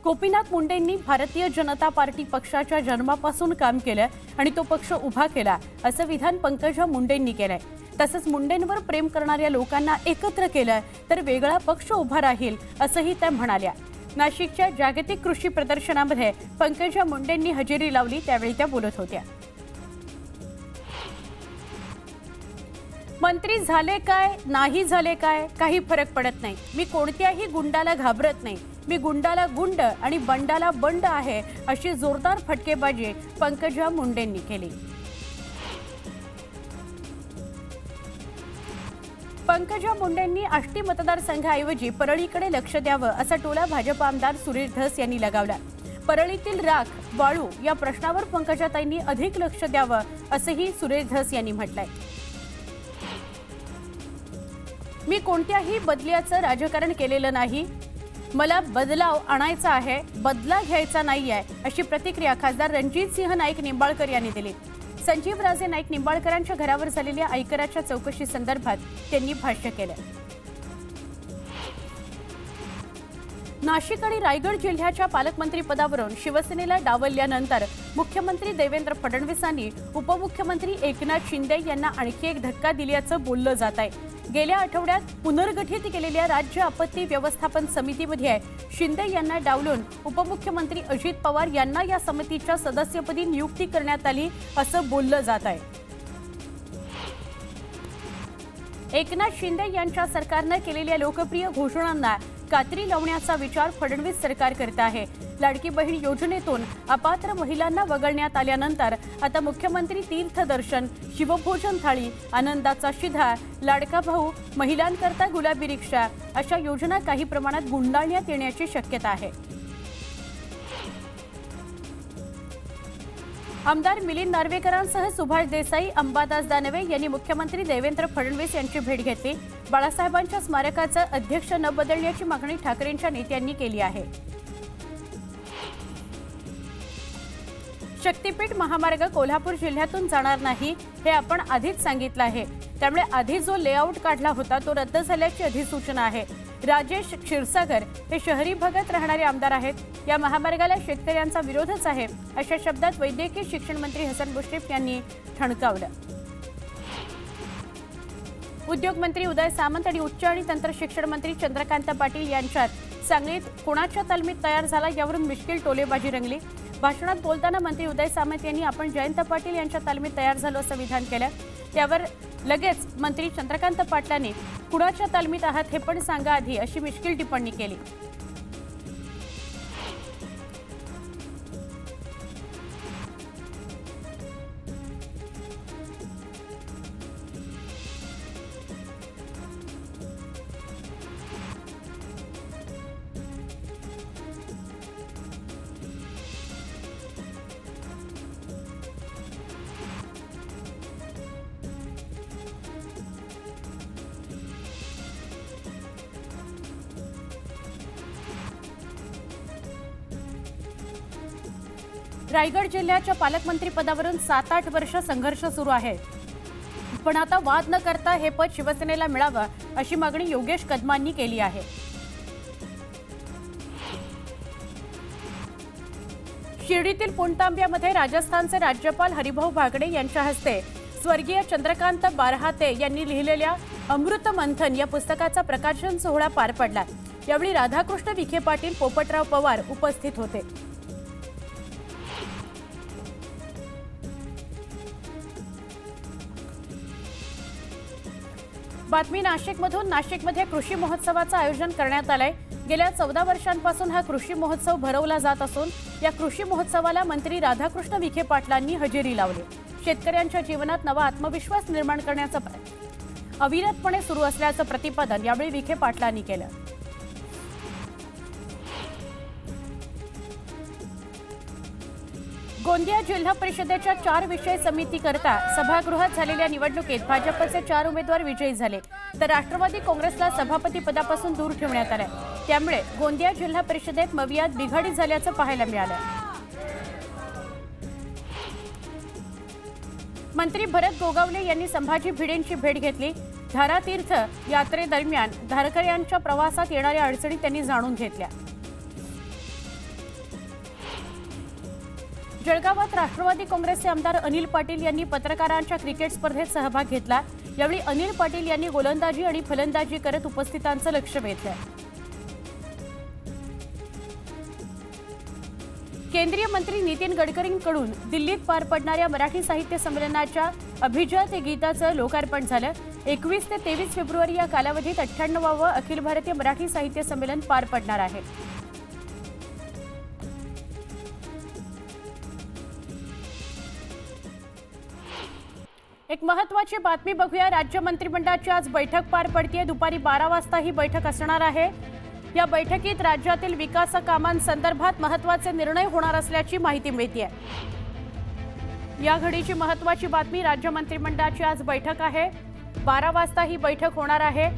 Gopinath मुंडेंनी Bharatiya Janata party पक्षाच्या जन्मापासून काम केलं आणि तो पक्ष उभा केला असं विधान पंकजा मुंडेंनी केलंय। तसंच मुंडेंवर प्रेम करणाऱ्या लोकांना एकत्र केलं तर वेगळा पक्ष उभा राहील असंही त्या म्हणाल्या। नाशिकच्या जागतिक कृषी प्रदर्शनामध्ये पंकजा मुंडेंनी हजेरी लावली, त्यावेळी त्या बोलत होत्या। मंत्री झाले काय नाही झाले काय काही फरक पडत नाही। मी कोणत्याही गुंडाला घाबरत नाही। मी गुंडाला गुंड आणि बंडाला बंड आहे अशी जोरदार फटकेबाजी पंकजा मुंडेंनी केली। पंकजा मुंडेंनी आष्टी मतदारसंघाऐवजी परळीकडे लक्ष द्यावं असा टोला भाजप आमदार सुरेश धस यांनी लगावला। परळीतील राख वाळू या प्रश्नावर पंकजाताईंनी अधिक लक्ष द्यावं असंही सुरेश धस यांनी म्हटलंय। मी कोणत्याही बदल्याचं राजकारण केलेलं नाही। मला बदलाव आणायचा आहे, बदला घ्यायचा नाहीये अशी प्रतिक्रिया खासदार रणजितसिंह नाईक निंबाळकर यांनी दिली। संजीवराजे नाईक निंबाळकरांच्या घरावर झालेल्या आयकराच्या चौकशी संदर्भात त्यांनी भाष्य केलं। नाशिक आणि रायगड जिल्ह्याच्या पालकमंत्री पदावरून शिवसेनेला डावलल्यानंतर मुख्यमंत्री देवेंद्र फडणवीसांनी उपमुख्यमंत्री एकनाथ शिंदे यांना आणखी एक धक्का दिल्याचं बोललं जात आहे। गेल्या आठवड्यात पुनर्गठित केलेल्या राज्य आपत्ती व्यवस्थापन समितीमध्ये शिंदे यांना डावलून उपमुख्यमंत्री अजित पवार यांना या समितीच्या सदस्यपदी नियुक्ती करण्यात आली असं बोललं जात आहे। एकनाथ शिंदे यांच्या सरकारनं केलेल्या लोकप्रिय घोषणांना कात्री लावण्याचा विचार फडणवीस सरकार करत आहे। लाडकी बहीण योजनेतून अपात्र महिलांना वगळण्यात आल्यानंतर आता मुख्यमंत्री तीर्थदर्शन, शिवभोजन थाळी, आनंदाचा शिधा, लाडका भाऊ, महिलांकरता गुलाबी रिक्षा अशा योजना काही प्रमाणात गुंडाळण्यात येण्याची शक्यता आहे। आमदार मिलिंद नार्वेकरांसह सुभाष देसाई, अंबादास दानवे यांनी मुख्यमंत्री देवेंद्र फडणवीस यांची भेट घेतली। बाळासाहेबांच्या स्मारकाचं अध्यक्ष न बदलण्याची मागणी ठाकरेंच्या नेत्यांनी केली आहे। शक्तीपीठ महामार्ग कोल्हापूर जिल्ह्यातून जाणार नाही हे आपण आधीच सांगितलं आहे। त्यामुळे आधी जो लेआउट काढला होता तो रद्द झाल्याची अधिसूचना आहे। राजेश क्षीरसागर हे शहरी भागात राहणारे आमदार आहेत। या महामार्गाला शेतकऱ्यांचा विरोधच आहे अशा शब्दात वैद्यकीय शिक्षण मंत्री हसन मुश्रीफ यांनी ठणकावलं। उद्योग मंत्री उदय सामंत आणि उच्च आणि तंत्र शिक्षण मंत्री चंद्रकांत पाटील यांच्यात सांगलीत कोणाच्या तालमीत तयार झाला यावरून मिश्कील टोलेबाजी रंगली। भाषणात बोलताना मंत्री उदय सामंत यांनी आपण जयंत पाटील यांच्या तालमीत तयार झालो असं विधान केलं। त्यावर लगेच मंत्री चंद्रकांत पाटलांनी कुणाच्या तालमीत आहात हे पण सांगा आधी अशी मिश्कील टिप्पणी केली। रायगड जिल्ह्याच्या पालकमंत्री पदावरून 7-8 वर्ष संघर्ष सुरू आहे, पण आता वाद न करता हे पद शिवसेनेला मिळावं अशी मागणी योगेश कदमांनी केली आहे। शिर्डीतील पुणतांब्यामध्ये राजस्थानचे राज्यपाल हरिभाऊ बागडे यांच्या हस्ते स्वर्गीय चंद्रकांत बारहाते यांनी लिहिलेल्या अमृत मंथन या पुस्तकाचा प्रकाशन सोहळा पार पडला। यावेळी राधाकृष्ण विखे पाटील, पोपटराव पवार उपस्थित होते। बातमी नाशिकमधून। नाशिकमध्ये कृषी महोत्सवाचं आयोजन करण्यात आलंय। गेल्या 14 वर्षांपासून हा कृषी महोत्सव भरवला जात असून या कृषी महोत्सवाला मंत्री राधाकृष्ण विखे पाटलांनी हजेरी लावली। शेतकऱ्यांच्या जीवनात नवा आत्मविश्वास निर्माण करण्याचं अविरतपणे सुरू असल्याचं प्रतिपादन यावेळी विखे पाटलांनी केलं। गोंदिया जिल्हा परिषदेच्या 4 विषय समितीकरता सभागृहात झालेल्या निवडणुकीत भाजपचे 4 उमेदवार विजयी झाले, तर राष्ट्रवादी काँग्रेसला सभापती पदापासून दूर ठेवण्यात आले। त्यामुळे गोंदिया जिल्हा परिषदेत मवियात बिघाडी झाल्याचं पाहायला मिळालं। मंत्री भरत गोगावले यांनी संभाजी भिडेंची भेट घेतली। धारातीर्थ यात्रेदरम्यान धारकऱ्यांच्या प्रवासात येणाऱ्या अडचणी त्यांनी जाणून घेतल्या। जळगावात राष्ट्रवादी काँग्रेसचे आमदार अनिल पाटील यांनी पत्रकारांच्या क्रिकेट स्पर्धेत सहभाग घेतला। यावेळी अनिल पाटील यांनी गोलंदाजी आणि फलंदाजी करत उपस्थितांचं लक्ष वेधलं। केंद्रीय मंत्री नितीन गडकरींकडून दिल्लीत पार पडणाऱ्या मराठी साहित्य संमेलनाच्या अभिजात गीताचं लोकार्पण झालं। 21 ते 23 फेब्रुवारी या कालावधीत 98वे अखिल भारतीय मराठी साहित्य संमेलन पार पडणार आहे। एक महत्त्वाची बातमी बघूया। राज्य मंत्रिमंडळाची आज बैठक पार पडतेय। दुपारी 12 वाजता ही बैठक असणार आहे। या बैठकीत राज्यातील विकास कामांसंदर्भात महत्त्वाचे निर्णय होणार असल्याची माहिती मिळते। या घडीची महत्त्वाची बातमी, राज्य मंत्रिमंडळाची आज बैठक आहे। 12 वाजता ही बैठक होणार आहे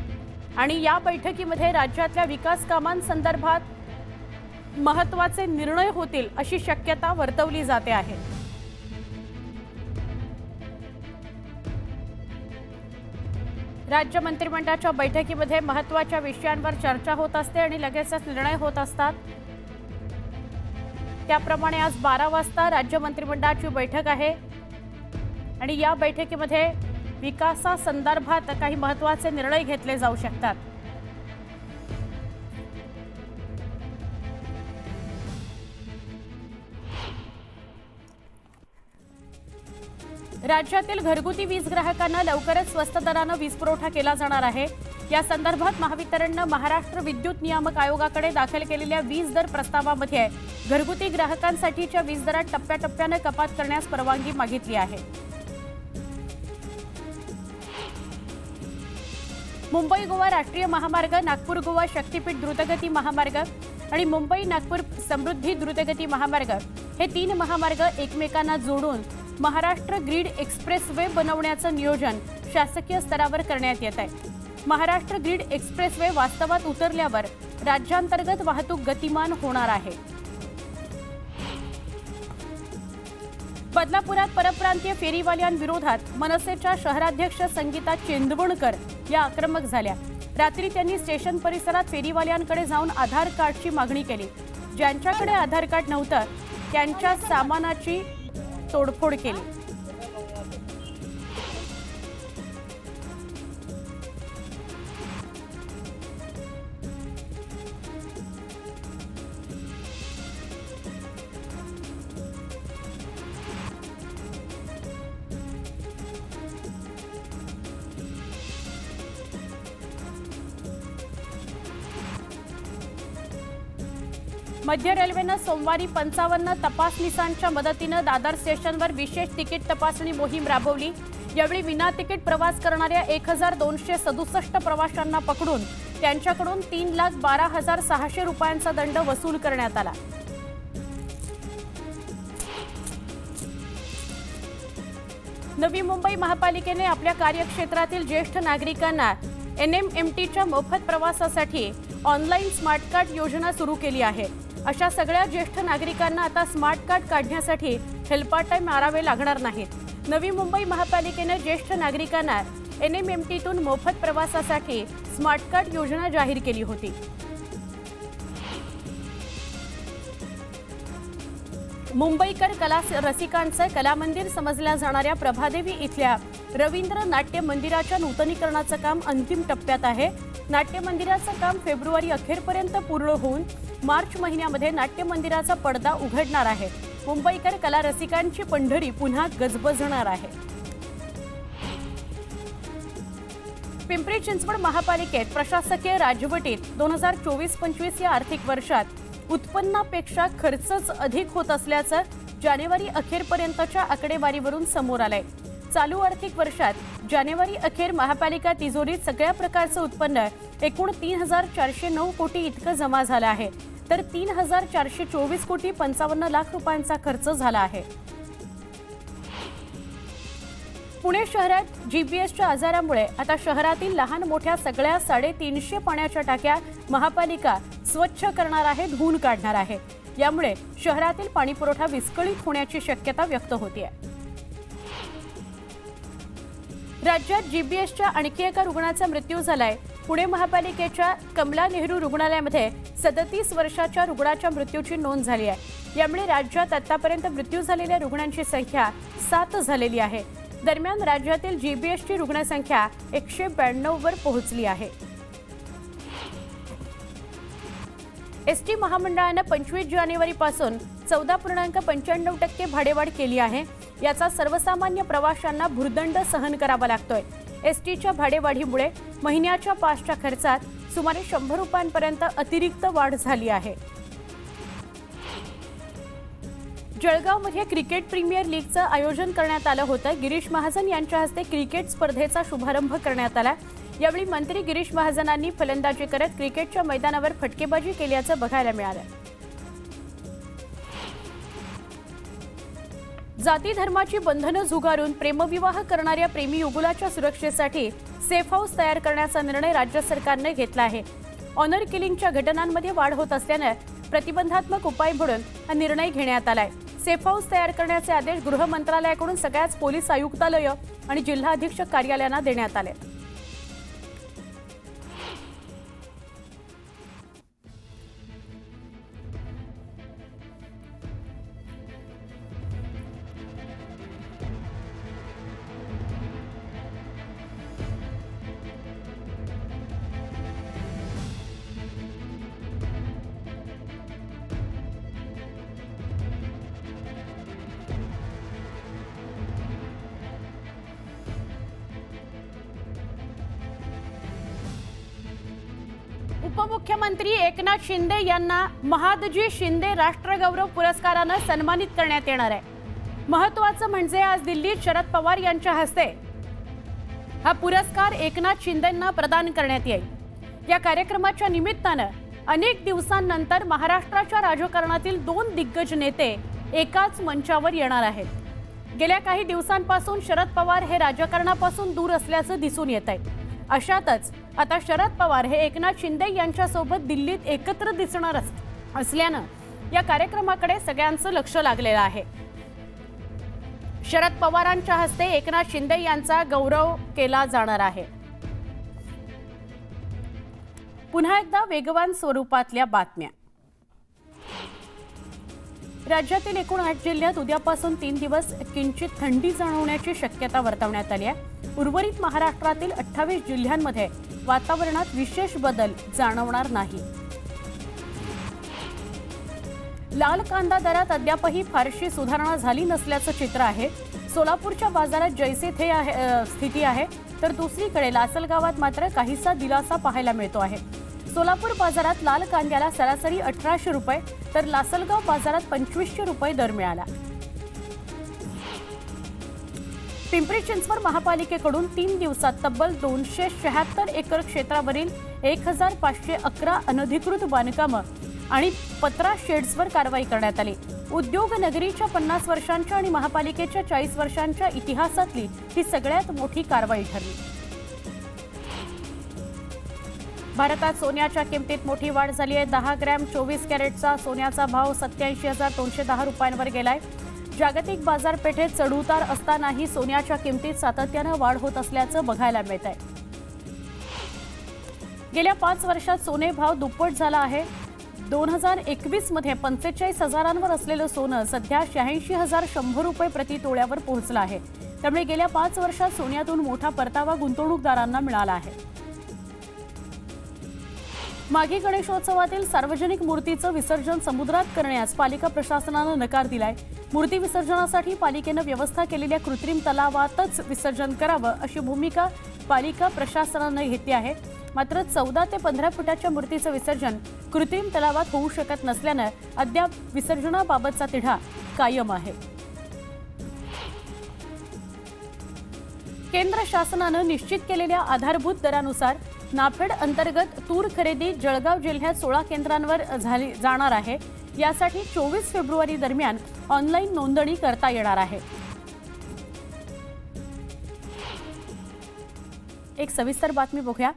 आणि या बैठकीमध्ये राज्यातल्या विकास कामांसंदर्भात महत्त्वाचे निर्णय होतील अशी शक्यता वर्तवली जाते आहे। राज्य मंत्रिमंडळाच्या बैठकीमध्ये महत्त्वाच्या विषयांवर चर्चा होत असते आणि लगेचच निर्णय होत असतात। त्याप्रमाणे आज 12 वाजता राज्य मंत्रिमंडळाची बैठक आहे आणि या बैठकीमध्ये विकासासंदर्भात काही महत्त्वाचे निर्णय घेतले जाऊ शकतात। राज्यातील घरगुती वीज ग्राहकांना लवकरच स्वस्त दराने वीज पुरवठा केला जाणार आहे। या संदर्भात महावितरणने महाराष्ट्र विद्युत नियामक आयोगाकडे दाखल केलेल्या वीज दर प्रस्तावामध्ये घरगुती ग्राहकांसाठीच्या वीज दरात टप्प्याटप्प्याने कपात करण्यास परवानगी मागितली आहे। मुंबई गोवा राष्ट्रीय महामार्ग, नागपूर गोवा शक्तीपीठ द्रुतगती महामार्ग आणि मुंबई नागपूर समृद्धी द्रुतगती महामार्ग हे 3 महामार्ग एकमेकांना जोडून महाराष्ट्र ग्रीड एक्सप्रेसवे बनवण्याचं नियोजन शासकीय स्तरावर करण्यात येत आहे। महाराष्ट्र ग्रीड एक्सप्रेसवे वास्तवात उतरल्यावर राज्यांतर्गत वाहतूक गतिमान होणार आहे। बदलापुरात परप्रांतीय फेरीवाल्यांविरोधात मनसेच्या शहराध्यक्ष संगीता चेंदवणकर या आक्रमक झाल्या। रात्री त्यांनी स्टेशन परिसरात फेरीवाल्यांकडे जाऊन आधार कार्डची मागणी केली। ज्यांच्याकडे आधार कार्ड नव्हतं त्यांच्या सामानाची तोडफोड केली। मध्य रेल्वेनं सोमवारी 55 तपासनिसांच्या मदतीनं दादर स्टेशनवर विशेष तिकीट तपासणी मोहीम राबवली। यावेळी विना तिकीट प्रवास करणाऱ्या 1267 प्रवाशांना पकडून त्यांच्याकडून 3,12,600 रुपयांचा दंड वसूल करण्यात आला। नवी मुंबई महापालिकेने आपल्या कार्यक्षेत्रातील ज्येष्ठ नागरिकांना NMMTच्या मोफत प्रवासासाठी ऑनलाईन स्मार्ट कार्ड योजना सुरू केली आहे। अशा सगळ्या ज्येष्ठ नागरिकांना आता स्मार्ट कार्ड काढण्यासाठी हेलपाटे मारावे लागणार नाहीत। नवी मुंबई महापालिकेने ज्येष्ठ नागरिकांना NMMTतून मोफत प्रवासासाठी स्मार्ट कार्ड योजना जाहीर केली होती। मुंबईकर कला रसिकांचं कलामंदिर समजल्या जाणाऱ्या प्रभादेवी इथल्या रवींद्र नाट्य मंदिराच्या नूतनीकरणाचं काम अंतिम टप्प्यात आहे। नाट्य मंदिराचं काम फेब्रुवारी अखेरपर्यंत पूर्ण होऊन मार्च महिन्यामध्ये नाट्य मंदिराचा पडदा उघडणार आहे। मुंबईकर कला रसिकांची पंढरी पुन्हा गजबजणार आहे। पिंपरी चिंचवड महापालिकेत प्रशासकीय राजवटीत 2024-25 या आर्थिक वर्षात उत्पन्नापेक्षा खर्चच अधिक होत असल्याचं जानेवारी अखेरपर्यंतच्या आकडेवारीवरून समोर आलंय। चालू आर्थिक वर्षात जानेवारी अखेर महापालिका तिजोरीत सगळ्या प्रकारचं उत्पन्न एकूण 3,409 कोटी इतकं जमा झालं आहे, तर 3,424 कोटी 55 लाख रुपयांचा खर्च झाला आहे। पुणे शहरात जीपीएसच्या आजारामुळे आता शहरातील लहान मोठ्या सगळ्या 350 पाण्याच्या टाक्या महापालिका स्वच्छ करणार आहे, धुवून काढणार आहे। यामुळे शहरातील पाणीपुरवठा विस्कळीत होण्याची शक्यता व्यक्त होते। राज्यात जीबीएसच्या आणखी एका रुग्णाचा मृत्यू झालाय। पुणे महापालिकेच्या कमला नेहरू रुग्णालयामध्ये 37 वर्षाच्या रुग्णाच्या मृत्यूची नोंद झाली आहे। यामुळे राज्यात आतापर्यंत मृत्यू झालेल्या रुग्णांची संख्या 7 झालेली आहे। दरम्यान राज्यातील जीबीएसची रुग्णसंख्या 192 वर पोहोचली आहे। एसटी महामंडळाने 25 जानेवारीपासून 14.95% भाडेवाढ केली आहे। याचा सर्वसामान्य प्रवाशांना भुर्दंड सहन करावा लागतोय। एसटीच्या भाडेवाढीमुळे महिन्याच्या पासच्या खर्चात सुमारे 100 रुपयांपर्यंत अतिरिक्त वाढ झाली आहे। जळगावमध्ये क्रिकेट प्रीमियर लीगचं आयोजन करण्यात आलं होतं। गिरीश महाजन यांच्या हस्ते क्रिकेट स्पर्धेचा शुभारंभ करण्यात आला। यावेळी मंत्री गिरीश महाजनांनी फलंदाजी करत क्रिकेटच्या मैदानावर फटकेबाजी केल्याचं बघायला मिळालं। जाती धर्माची बंधनं झुगारून प्रेमविवाह करणाऱ्या प्रेमी युगुलाच्या सुरक्षेसाठी सेफ हाऊस तयार करण्याचा निर्णय राज्य सरकारने घेतला आहे। ऑनर किलिंगच्या घटनांमध्ये वाढ होत असल्याने प्रतिबंधात्मक उपाय म्हणून हा निर्णय घेण्यात आलाय। सेफ हाऊस तयार करण्याचे आदेश गृह मंत्रालयाकडून सगळ्याच पोलीस आयुक्तालय आणि जिल्हा अधीक्षक कार्यालयांना देण्यात आले। उपमुख्यमंत्री एकनाथ शिंदे यांना महादजी शिंदे राष्ट्रगौरव पुरस्काराने सन्मानित करण्यात येणार आहे। महत्त्वाचं म्हणजे आज दिल्लीत शरद पवार यांच्या हस्ते हा पुरस्कार एकनाथ शिंदेंना प्रदान करण्यात येईल। या कार्यक्रमाच्या निमित्ताने अनेक दिवसांनंतर महाराष्ट्राच्या राजकारणातील 2 दिग्गज नेते एकाच मंचावर येणार आहेत। गेल्या काही दिवसांपासून शरद पवार हे राजकारणापासून दूर असल्याचं दिसून येत आहे। अशातच आता शरद पवार हे एकनाथ शिंदे यांच्यासोबत दिल्लीत एकत्र दिसणार असल्यानं या कार्यक्रमाकडे सगळ्यांचं लक्ष लागलेलं आहे। शरद पवारांच्या हस्ते एकनाथ शिंदे यांचा गौरव केला जाणार आहे। पुन्हा एकदा वेगवान स्वरूपातल्या बातम्या। राज्यातील एकूण 8 जिल्ह्यात उद्यापासून 3 दिवस किंचित थंडी जाणवण्याची शक्यता वर्तवण्यात आली आहे। उर्वरित महाराष्ट्रातील 28 जिल्ह्यांमध्ये वातावरणात विशेष बदल जाणवणार नाही। लाल कांदा दरात अद्यापही फारशी सुधारणा झाली नसल्याचं चित्र आहे। सोलापूरच्या बाजारात जैसे थे स्थिती आहे, तर दुसरीकडे लासलगावात मात्र काहीसा दिलासा पाहायला मिळतो आहे। सोलापूर बाजारात लाल कांद्याला सरासरी 1800 रुपये तर लासलगाव बाजारात 2500 रुपये दर मिळाला। पिंपरी चिंचवड महापालिकेकडून 3 दिवसात तब्बल 276 एकर क्षेत्रावरील 1511 अनधिकृत बांधकामं आणि 15 शेड्सवर कारवाई करण्यात आली। उद्योग नगरीच्या 50 वर्षांच्या आणि महापालिकेच्या 40 वर्षांच्या इतिहासातली ही सगळ्यात मोठी कारवाई ठरली। भारतात सोन्याच्या किमतीत मोठी वाढ झाली आहे। 10 ग्रॅम 24 कॅरेटचा सोन्याचा भाव 87,210 रुपयांवर गेलाय। जागतिक बाजारपेठेत चढउतार असतानाही सोन्याच्या किमतीत सातत्याने वाढ होत असल्याचं बघायला मिळत आहे। गेल्या 5 वर्षात सोने भाव दुप्पट झाला आहे। 2021 मध्ये 45,000 असलेलं सोनं सध्या 86,100 रुपये प्रति तोळ्यावर पोहोचलं आहे। त्यामुळे गेल्या 5 वर्षात सोन्यातून मोठा परतावा गुंतवणूकदारांना मिळाला आहे। माघी गणेशोत्सवातील सार्वजनिक मूर्तीचं विसर्जन समुद्रात करण्यास पालिका प्रशासनानं नकार दिलाय। मूर्ती विसर्जनासाठी पालिकेनं व्यवस्था केलेल्या कृत्रिम तलावातच विसर्जन करावं अशी भूमिका पालिका प्रशासनानं घेतली आहे। मात्र 14 ते 15 फुटाच्या मूर्तीचं विसर्जन कृत्रिम तलावात होऊ शकत नसल्यानं अद्याप विसर्जनाबाबतचा तिढा कायम आहे। केंद्र शासनानं निश्चित केलेल्या आधारभूत दरानुसार नाफेड अंतर्गत तूर खरेदी जळगाव जिल्ह्यात 16 केंद्रांवर जाणार आहे। यासाठी 24 फेब्रुवारी दरम्यान ऑनलाईन नोंदणी करता येणार आहे। एक सविस्तर बातमी बघूया।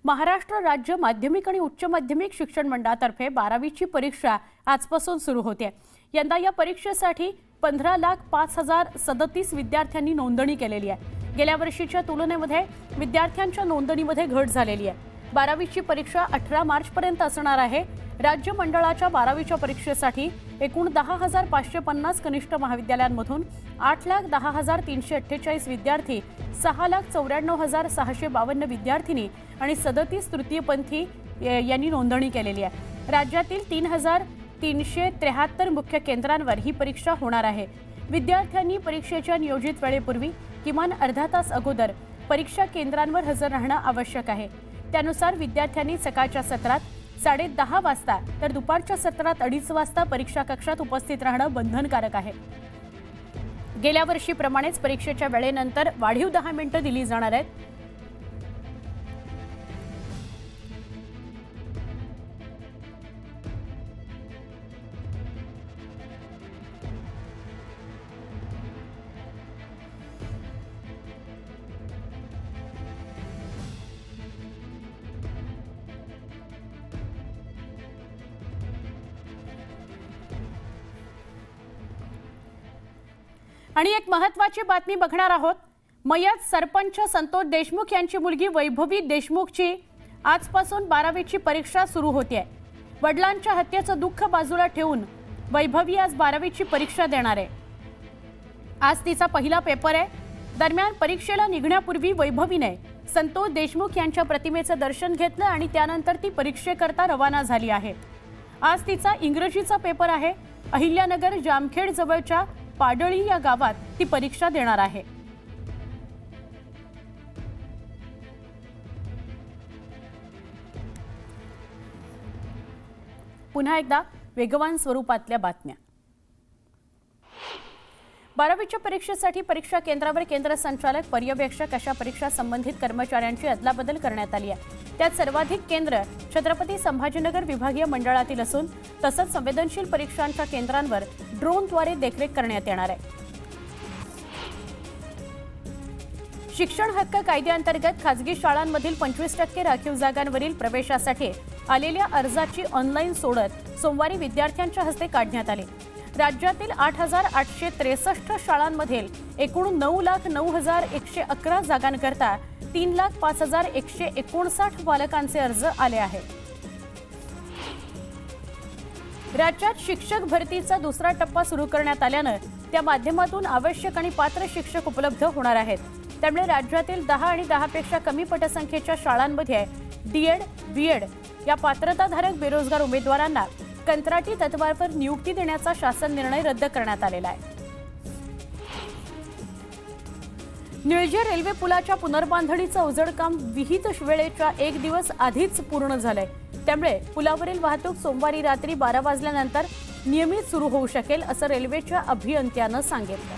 महाराष्ट्र राज्य माध्यमिक आणि उच्च माध्यमिक शिक्षण मंडळातर्फे 12वीची परीक्षा आजपासून सुरू होते। यंदा या परीक्षेसाठी 15,05,037 विद्यार्थ्यांनी नोंदणी केलेली आहे। गेल्या वर्षीच्या तुलनेमध्ये विद्यार्थ्यांच्या नोंदणीमध्ये घट झालेली आहे। 12वीची परीक्षा 18 मार्चपर्यंत असणार आहे. राज्य मंडळाच्या 12वीच्या परीक्षेसाठी एकूण 10,550 कनिष्ठ महाविद्यालयांमधून 8,10,348 विद्यार्थी, 6,94,652 विद्यार्थिनी आणि 37 तृतीयपंथी यांनी नोंदणी केलेली आहे. राज्यातील 3,373 मुख्य केंद्रांवर ही परीक्षा होणार आहे. विद्यार्थ्यांनी परीक्षेच्या नियोजित वेळेपूर्वी किमान अर्धा तास अगोदर परीक्षा केंद्रांवर हजर राहणं आवश्यक आहे. त्यानुसार विद्यार्थ्यांनी सकाळच्या सत्रात 10:30 वाजता तर दुपारच्या सत्रात 2:30 वाजता परीक्षा कक्षात उपस्थित राहणं बंधनकारक आहे. गेल्या वर्षीप्रमाणेच परीक्षेच्या वेळेनंतर वाढीव 10 मिनिटं दिली जाणार आहेत. आणि एक महत्त्वाची बातमी बघणार आहोत. मयत सरपंच संतोष देशमुख यांची मुलगी वैभवी देशमुखची आजपासून 12वीची परीक्षा सुरू होते. वडिलांच्या हत्येचं दुःख बाजूला ठेवून वैभवी आज 12वीची परीक्षा देणार आहे. आज तिचा पहिला पेपर आहे. दरम्यान परीक्षेला निघण्यापूर्वी वैभवीने संतोष देशमुख यांच्या प्रतिमेचं दर्शन घेतलं आणि त्यानंतर ती परीक्षेकरता रवाना झाली आहे. आज तिचा इंग्रजीचा पेपर आहे. अहिल्यानगर जामखेड जवळच्या पाडळी या गावात ती परीक्षा देणार आहे. पुन्हा एकदा वेगवान स्वरूपातल्या बातम्या. 12वीच्या परीक्षेसाठी परीक्षा केंद्रावर केंद्र संचालक, पर्यवेक्षक अशा परीक्षा संबंधित कर्मचाऱ्यांची अदलाबदल करण्यात आली आहे. त्यात सर्वाधिक केंद्र छत्रपती संभाजीनगर विभागीय मंडळातील असून तसंच संवेदनशील परीक्षांच्या केंद्रांवर ड्रोनद्वारे देखरेख करण्यात येणार आहे. शिक्षण हक्क कायद्याअंतर्गत खासगी शाळांमधील 25% राखीव जागांवरील प्रवेशासाठी आलेल्या अर्जाची ऑनलाईन सोडत सोमवारी विद्यार्थ्यांच्या हस्ते काढण्यात आली. राज्यातील 8,863 शाळांमधील एकूण 9,09,111 जागांकरता 3,05,159 बालकांचे अर्ज आले आहेत. राज्यात शिक्षक भरतीचा दुसरा टप्पा सुरू करण्यात आल्यानं त्या माध्यमातून आवश्यक आणि पात्र शिक्षक उपलब्ध होणार आहेत. त्यामुळे राज्यातील 10 आणि 10 पेक्षा कमी पटसंख्येच्या शाळांमध्ये डीएड, बीएड या पात्रताधारक बेरोजगार उमेदवारांना कंत्राटी तत्वावर नियुक्ती देण्याचा शासन निर्णय रद्द करण्यात आलेला आहे. निळजे रेल्वे पुलाच्या पुनर्बांधणीचं अवजड काम विहित वेळेच्या 1 दिवस आधीच पूर्ण झालंय. त्यामुळे पुलावरील वाहतूक सोमवारी रात्री 12 वाजल्यानंतर नियमित सुरू होऊ शकेल असं रेल्वेच्या अभियंत्यानं सांगितलं.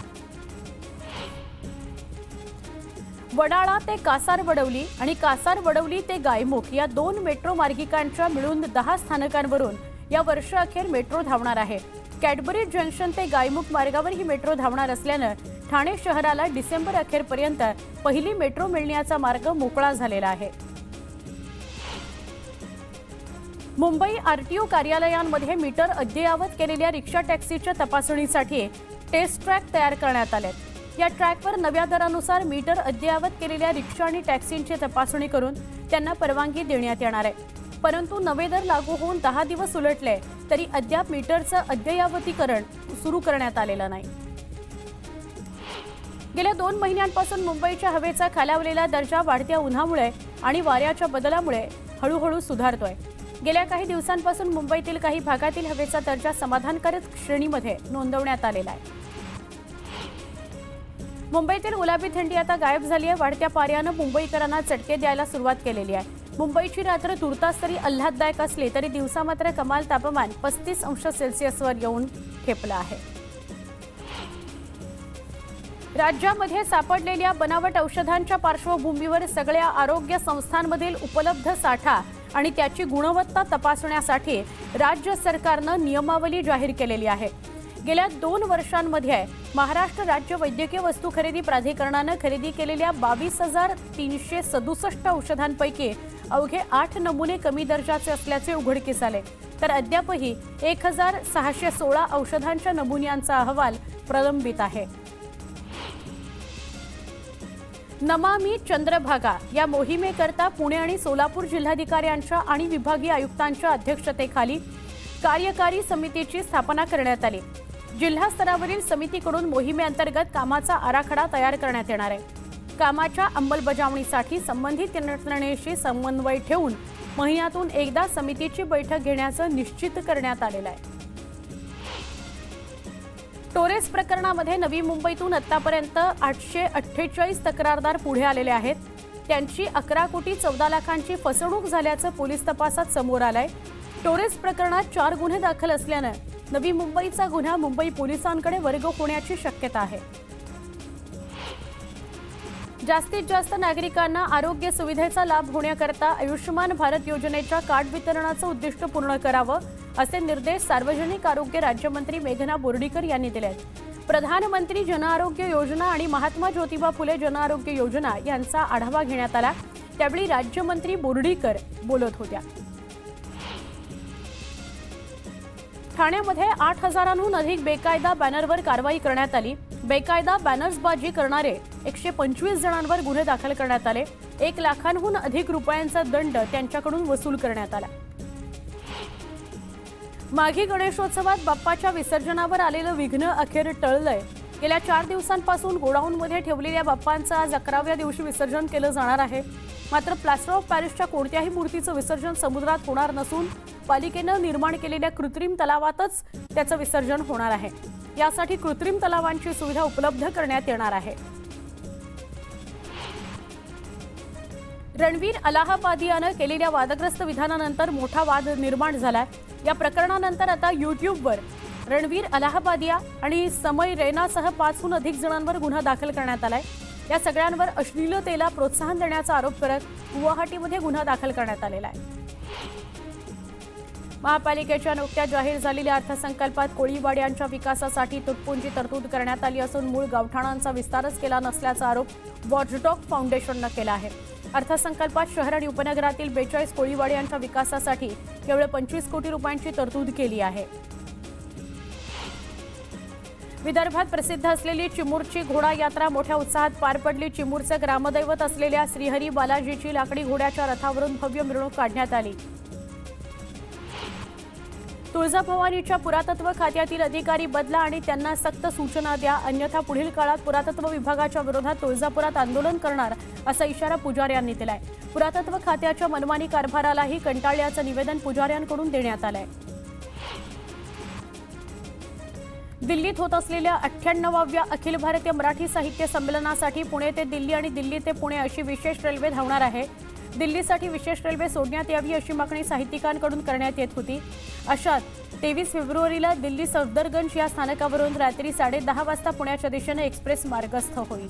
वडाळा ते कासारवडवली आणि कासारवडवली ते गायमुख या 2 मेट्रो मार्गिकांच्या मिळून 10 स्थानकांवरून या वर्षाअखेर मेट्रो धावणार आहे. कॅडबरी जंक्शन ते गायमुख मार्गावर ही मेट्रो धावणार असल्यानं ठाणे शहराला डिसेंबर अखेरपर्यंत पहिली मेट्रो मिळण्याचा मार्ग मोकळा झालेला आहे. मुंबई आरटीओ कार्यालयांमध्ये मीटर अद्ययावत केलेल्या रिक्षा टॅक्सीच्या तपासणीसाठी टेस्ट ट्रॅक तयार करण्यात आले. या ट्रॅकवर नव्या दरानुसार मीटर अद्ययावत केलेल्या रिक्षा आणि टॅक्सींची तपासणी करून त्यांना परवानगी देण्यात येणार आहे. परंतु नवे दर लागू होऊन 10 दिवस उलटले तरी अद्याप मीटरचं अद्ययावतीकरण सुरू करण्यात आलेलं नाही. गेल्या 2 महिन्यांपासून मुंबईच्या हवेचा खालावलेला दर्जा वाढत्या उन्हामुळे आणि वाऱ्याच्या बदलामुळे हळूहळू सुधारतोय. गेल्या काही दिवसांपासून मुंबईतील काही भागातील हवेचा दर्जा समाधानकारक श्रेणीमध्ये नोंदवण्यात आलेला आहे. मुंबईतील गुलाबी थंडी आता गायब झाली आहे. वाढत्या पाऱ्यानं मुंबईकरांना चटके द्यायला सुरुवात केलेली आहे. मुंबईची रात्र तुर्तास तरी आल्हाददायक असली तरी दिवसा मात्र कमाल तापमान 35 अंश सेल्सिअसवर येऊन ठेपलं आहे. राज्यामध्ये सापडलेल्या बनावट औषधांच्या पार्श्वभूमीवर सगळ्या आरोग्य संस्थांमधील उपलब्ध साठा आणि त्याची गुणवत्ता तपासण्यासाठी राज्य सरकारनं नियमावली जाहीर केलेली आहे. गेल्या 2 वर्षांमध्ये महाराष्ट्र राज्य वैद्यकीय वस्तू खरेदी प्राधिकरणानं खरेदी केलेल्या 22,367 औषधांपैकी अवघे 8 नमुने कमी दर्जाचे असल्याचे उघडकीस आले. तर अद्यापही 1,616 औषधांच्या नमुन्यांचा अहवाल प्रलंबित आहे. नमामि चंद्रभागा या मोहिमेकरता पुणे आणि सोलापूर जिल्हाधिकाऱ्यांच्या आणि विभागीय आयुक्तांच्या अध्यक्षतेखाली कार्यकारी समितीची स्थापना करण्यात आली। जिल्हा स्तरावरील समितीकडून मोहिमेअंतर्गत कामाचा आराखडा तयार करण्यात येणार आहे। कामाच्या अंमलबजावणीसाठी संबंधित यंत्रणेशी समन्वय ठेवून महिन्यातून एकदा समितीची बैठक घेण्याचं निश्चित करण्यात आलेलं आहे। टोरेस प्रकरणामध्ये नवी मुंबईतून आतापर्यंत 848 तक्रारदार पुढे आलेले आहेत। त्यांची 11 कोटी 14 लाखांची फसवणूक झाल्याचं पोलीस तपासात समोर आलंय। टोरेस प्रकरणात 4 गुन्हे दाखल असल्यानं नवी मुंबईचा गुन्हा मुंबई पोलिसांकडे वर्ग होण्याची शक्यता आहे। जास्तीत जास्त नागरिकांना आरोग्य सुविधेचा लाभ होण्याकरता आयुष्यमान भारत योजनेच्या कार्ड वितरणाचं उद्दिष्ट पूर्ण करावं असे निर्देश सार्वजनिक आरोग्य राज्यमंत्री मेघना बोर्डीकर यांनी दिले आहेत। प्रधानमंत्री जन आरोग्य योजना आणि महात्मा ज्योतिबा फुले जन आरोग्य योजना यांचा आढावा घेण्यात आला। त्यावेळी राज्यमंत्री बोर्डीकर बोलत होत्या। ठाण्यामध्ये 8,000हून अधिक बेकायदा बॅनरवर कारवाई करण्यात आली। बेकायदा बॅनर्सबाजी करणारे 125 जणांवर गुन्हे दाखल करण्यात आले। 1 लाखांहून अधिक रुपयांचा दंड त्यांच्याकडून वसूल करण्यात आला। माघी गणेशोत्सवात बाप्पाच्या विसर्जनावर आलेलं विघ्न अखेर टळलंय। गेल्या 4 दिवसांपासून गोडाऊनमध्ये ठेवलेल्या बाप्पांचं आज 11व्या दिवशी विसर्जन केलं जाणार आहे। मात्र प्लास्टर ऑफ पॅरिसच्या कोणत्याही मूर्तीचं विसर्जन समुद्रात होणार नसून पालिकेनं निर्माण केलेल्या कृत्रिम तलावातच त्याचं विसर्जन होणार आहे। यासाठी कृत्रिम तलावांची सुविधा उपलब्ध करण्यात येणार आहे। रणवीर अलाहाबादियानं केलेल्या वादग्रस्त विधानानंतर मोठा वाद निर्माण झालाय। या प्रकरणानंतर आता यूट्यूबवर रणवीर अलाहाबादिया आणि समय रैनासह 5हून अधिक जणांवर गुन्हा दाखल करण्यात आलाय। या सगळ्यांवर अश्लीलतेला प्रोत्साहन देण्याचा आरोप करत गुवाहाटीमध्ये गुन्हा दाखल करण्यात आलेला आहे। महापालिकेच्या नुकत्याच जाहीर झालेल्या अर्थसंकल्पात कोळीवाड्यांच्या विकासासाठी तुटपुंजी तरतूद करण्यात आली असून मूळ गावठाणांचा विस्तारच केला नसल्याचा आरोप वॉचडॉग फाउंडेशननं केला आहे। अर्थसंकल्पात शहर आणि उपनगरातील 42 कोळीवाड्यांच्या विकासासाठी केवळ 25 कोटी रुपयांची तरतूद केली आहे। विदर्भात प्रसिद्ध असलेली चिमूरची घोडा यात्रा मोठ्या उत्साहात पार पडली। चिमूरचे ग्रामदैवत असलेल्या श्रीहरी बालाजीची लाकडी घोड्याच्या रथावरून भव्य मिरवणूक काढण्यात आली। तुळजाभवानीच्या पुरातत्व खात्यातील अधिकारी बदला आणि त्यांना सक्त सूचना द्या, अन्यथा पुढील काळात पुरातत्व विभागाच्या विरोधात तुळजापुरात आंदोलन करणार असा इशारा पुजाऱ्यांनी दिलाय। पुरातत्व खात्याच्या मनमानी कारभारालाही कंटाळल्याचं निवेदन पुजाऱ्यांकडून देण्यात आलंय। दिल्लीत होत असलेल्या 98व्या अखिल भारतीय मराठी साहित्य संमेलनासाठी पुणे ते दिल्ली आणि दिल्ली ते पुणे अशी विशेष रेल्वे धावणार आहे। दिल्लीसाठी विशेष रेल्वे सोडण्यात यावी अशी मागणी साहित्यिकांकडून करण्यात येत होती। अशात 23 फेब्रुवारीला दिल्ली सफदरगंज या स्थानकावरून रात्री 10:30 वाजता पुण्याच्या दिशेने एक्सप्रेस मार्गस्थ होईल।